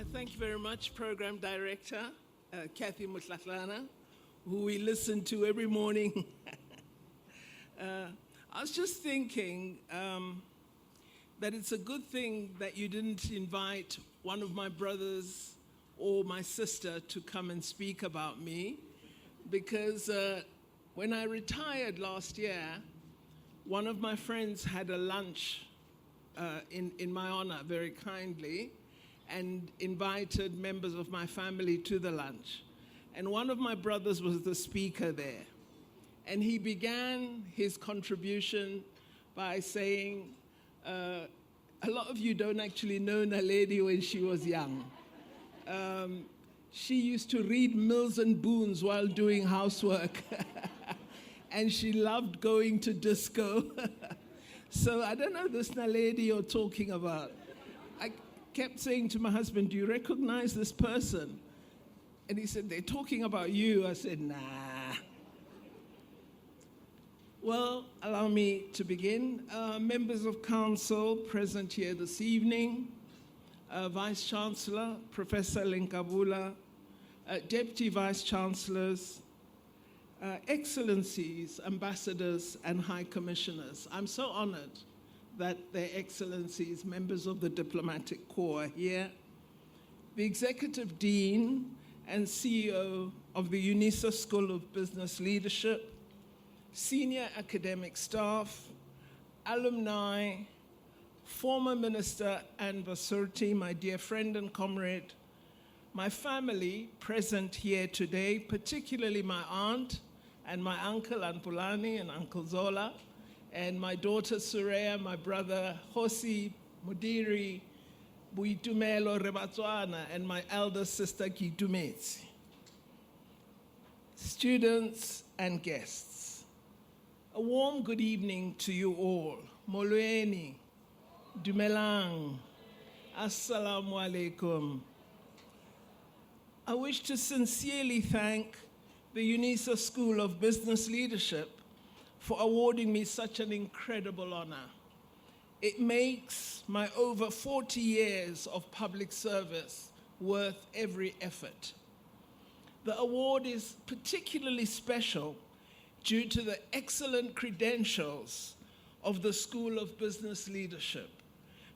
Thank you very much, Program Director Kathy Mutlatlana, who we listen to every morning. I was just thinking that it's a good thing that you didn't invite one of my brothers or my sister to come and speak about me, because when I retired last year, one of my friends had a lunch in my honor very kindly, and invited members of my family to the lunch. And one of my brothers was the speaker there. And he began his contribution by saying, a lot of you don't actually know Naledi when she was young. She used to read Mills and Boons while doing housework. And she loved going to disco. So I don't know this Naledi you're talking about. I kept saying to my husband, do you recognize this person? And he said, they're talking about you. I said, nah. Well, allow me to begin. Members of council present here this evening, Vice Chancellor, Professor Lenkabula, Deputy Vice Chancellors, Excellencies, Ambassadors, and High Commissioners. I'm so honored that their Excellencies, members of the Diplomatic Corps are here, the Executive Dean and CEO of the UNISA School of Business Leadership, senior academic staff, alumni, former Minister Anne Vasurti, my dear friend and comrade, my family present here today, particularly my aunt and my uncle Anpulani and Uncle Zola, and my daughter Sureya, my brother Hosi Mudiri, Buitumelo Rebatswana, and my elder sister Kitumetse. Students and guests, a warm good evening to you all. Molweni, Dumelang, Assalamu alaikum. I wish to sincerely thank the UNISA School of Business Leadership for awarding me such an incredible honor. It makes my over 40 years of public service worth every effort. The award is particularly special due to the excellent credentials of the School of Business Leadership,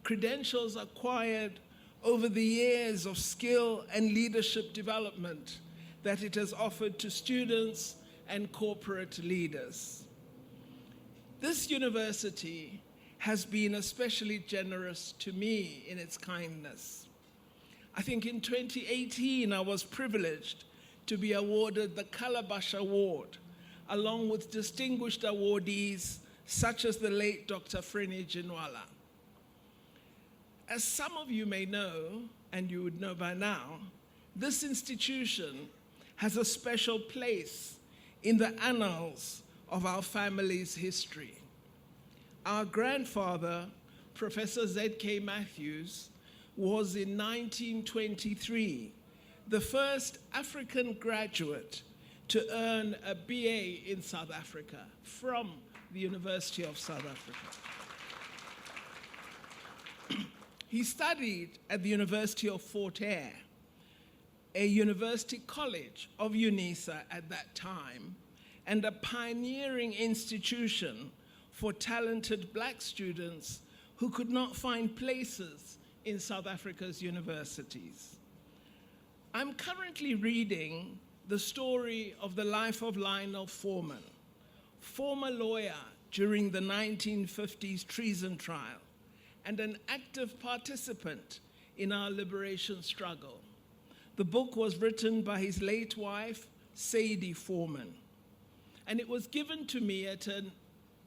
credentials acquired over the years of skill and leadership development that it has offered to students and corporate leaders. This university has been especially generous to me in its kindness. I think in 2018, I was privileged to be awarded the Calabash Award, along with distinguished awardees such as the late Dr. Freni Jinwala. As some of you may know, and you would know by now, this institution has a special place in the annals of our family's history. Our grandfather, Professor Z.K. Matthews, was in 1923 the first African graduate to earn a BA in South Africa from the University of South Africa. He studied at the University of Fort Hare, a university college of UNISA at that time, and a pioneering institution for talented black students who could not find places in South Africa's universities. I'm currently reading the story of the life of Lionel Foreman, former lawyer during the 1950s treason trial, and an active participant in our liberation struggle. The book was written by his late wife, Sadie Foreman, and it was given to me at an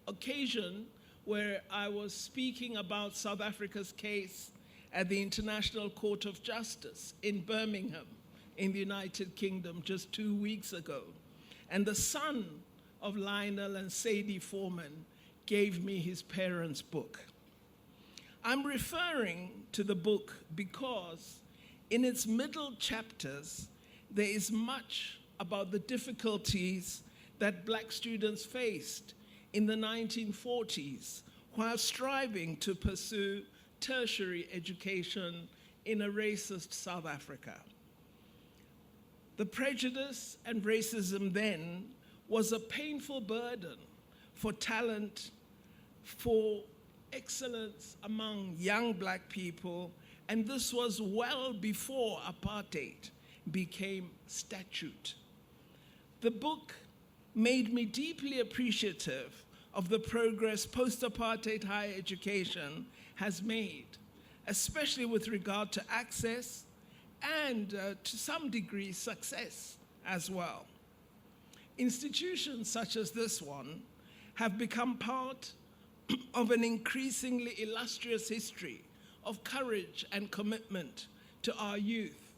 occasion where I was speaking about South Africa's case at the International Court of Justice in Birmingham, in the United Kingdom, just 2 weeks ago. And the son of Lionel and Sadie Foreman gave me his parents' book. I'm referring to the book because in its middle chapters, there is much about the difficulties that black students faced in the 1940s while striving to pursue tertiary education in a racist South Africa. The prejudice and racism then was a painful burden for talent, for excellence among young black people, and this was well before apartheid became statute. The book made me deeply appreciative of the progress post-apartheid higher education has made, especially with regard to access and to some degree success as well. Institutions such as this one have become part of an increasingly illustrious history of courage and commitment to our youth,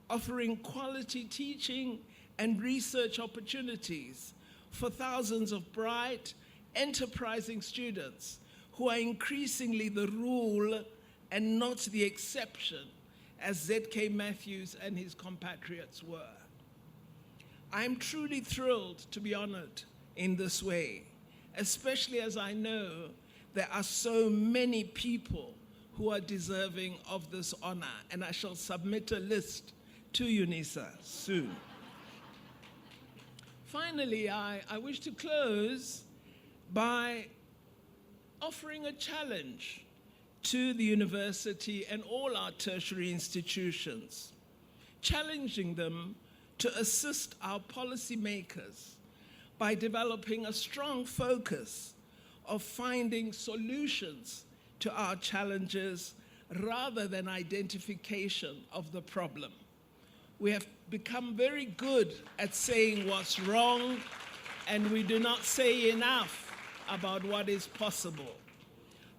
offering quality teaching and research opportunities for thousands of bright, enterprising students who are increasingly the rule and not the exception, as Z.K. Matthews and his compatriots were. I am truly thrilled to be honored in this way, especially as I know there are so many people who are deserving of this honor, and I shall submit a list to UNISA soon. Finally, I wish to close by offering a challenge to the university and all our tertiary institutions, challenging them to assist our policymakers by developing a strong focus of finding solutions to our challenges rather than identification of the problem. We have become very good at saying what's wrong, and we do not say enough about what is possible.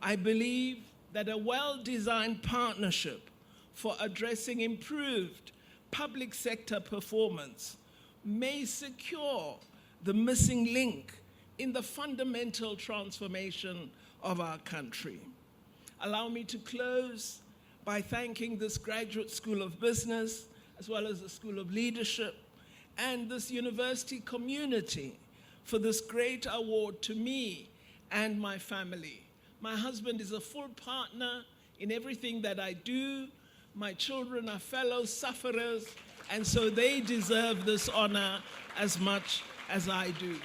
I believe that a well-designed partnership for addressing improved public sector performance may secure the missing link in the fundamental transformation of our country. Allow me to close by thanking this Graduate School of Business, as well as the School of Leadership, and this university community for this great award to me and my family. My husband is a full partner in everything that I do. My children are fellow sufferers, and so they deserve this honor as much as I do.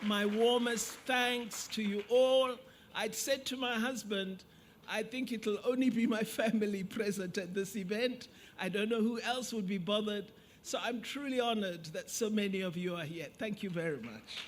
My warmest thanks to you all. I'd said to my husband, I think it'll only be my family present at this event. I don't know who else would be bothered. So I'm truly honored that so many of you are here. Thank you very much.